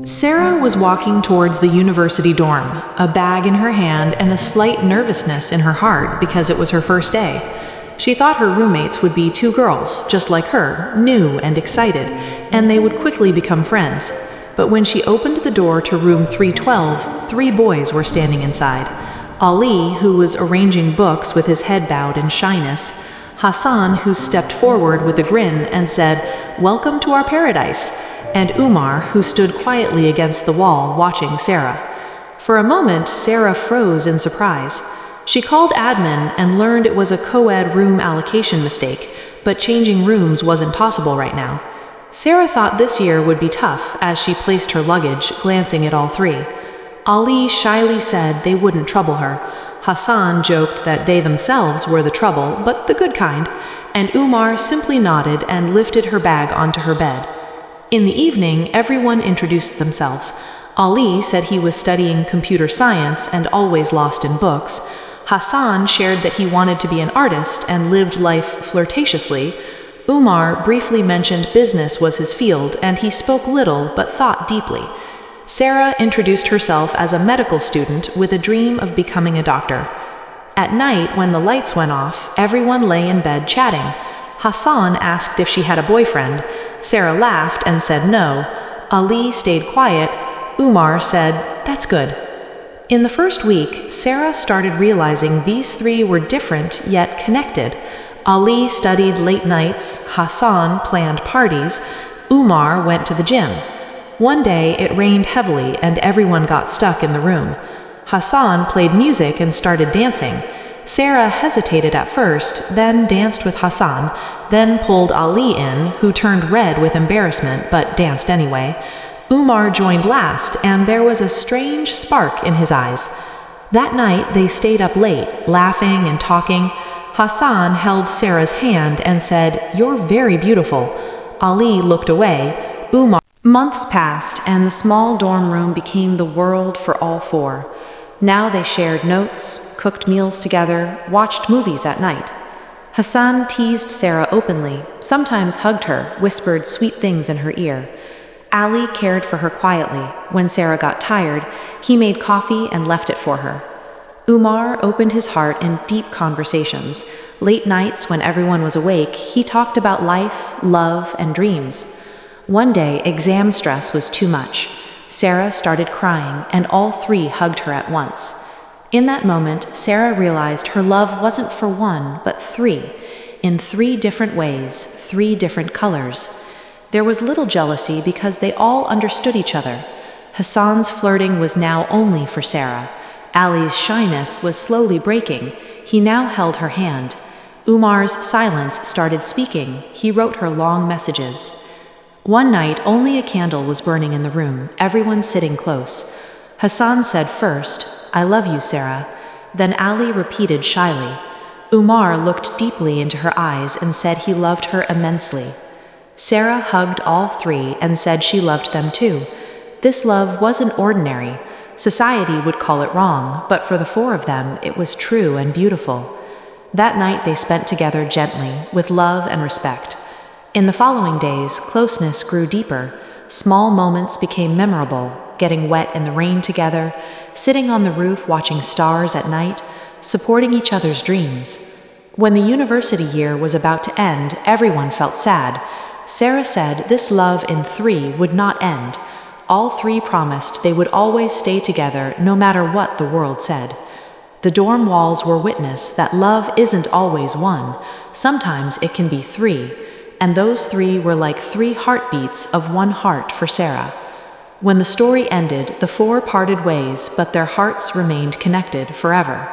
Sarah was walking towards the university dorm, a bag in her hand and a slight nervousness in her heart because it was her first day. She thought her roommates would be two girls, just like her, new and excited, and they would quickly become friends. But when she opened the door to room 312, three boys were standing inside. Ali, who was arranging books with his head bowed in shyness, Hassan, who stepped forward with a grin and said, "Welcome to our paradise," and Umar, who stood quietly against the wall watching Sarah. For a moment, Sarah froze in surprise. She called admin and learned it was a co-ed room allocation mistake, but changing rooms wasn't possible right now. Sarah thought this year would be tough as she placed her luggage, glancing at all three. Ali shyly said they wouldn't trouble her. Hassan joked that they themselves were the trouble, but the good kind, and Umar simply nodded and lifted her bag onto her bed. In the evening, everyone introduced themselves. Ali said he was studying computer science and always lost in books. Hassan shared that he wanted to be an artist and lived life flirtatiously. Umar briefly mentioned business was his field, and he spoke little but thought deeply. Sarah introduced herself as a medical student with a dream of becoming a doctor. At night, when the lights went off, everyone lay in bed chatting. Hassan asked if she had a boyfriend. Sarah laughed and said no. Ali stayed quiet. Umar said, "That's good." In the first week, Sarah started realizing these three were different yet connected. Ali studied late nights, Hassan planned parties, Umar went to the gym. One day it rained heavily and everyone got stuck in the room. Hassan played music and started dancing. Sarah hesitated at first, then danced with Hassan, then pulled Ali in, who turned red with embarrassment but danced anyway. Umar joined last, and there was a strange spark in his eyes. That night they stayed up late, laughing and talking. Hassan held Sarah's hand and said, "You're very beautiful." Ali looked away. Months passed, and the small dorm room became the world for all four. Now they shared notes, cooked meals together, watched movies at night. Hassan teased Sarah openly, sometimes hugged her, whispered sweet things in her ear. Ali cared for her quietly. When Sarah got tired, he made coffee and left it for her. Umar opened his heart in deep conversations. Late nights, when everyone was awake, he talked about life, love, and dreams. One day, exam stress was too much. Sarah started crying, and all three hugged her at once. In that moment, Sarah realized her love wasn't for one, but three, in three different ways, three different colors. There was little jealousy because they all understood each other. Hassan's flirting was now only for Sarah. Ali's shyness was slowly breaking. He now held her hand. Umar's silence started speaking. He wrote her long messages. One night, only a candle was burning in the room, everyone sitting close. Hassan said first, "I love you, Sarah." Then Ali repeated shyly. Umar looked deeply into her eyes and said he loved her immensely. Sarah hugged all three and said she loved them too. This love wasn't ordinary. Society would call it wrong, but for the four of them, it was true and beautiful. That night they spent together gently, with love and respect. In the following days, closeness grew deeper. Small moments became memorable, getting wet in the rain together, sitting on the roof watching stars at night, supporting each other's dreams. When the university year was about to end, everyone felt sad. Sarah said this love in three would not end. All three promised they would always stay together no matter what the world said. The dorm walls were witness that love isn't always one. Sometimes it can be three. And those three were like three heartbeats of one heart for Sarah. When the story ended, the four parted ways, but their hearts remained connected forever.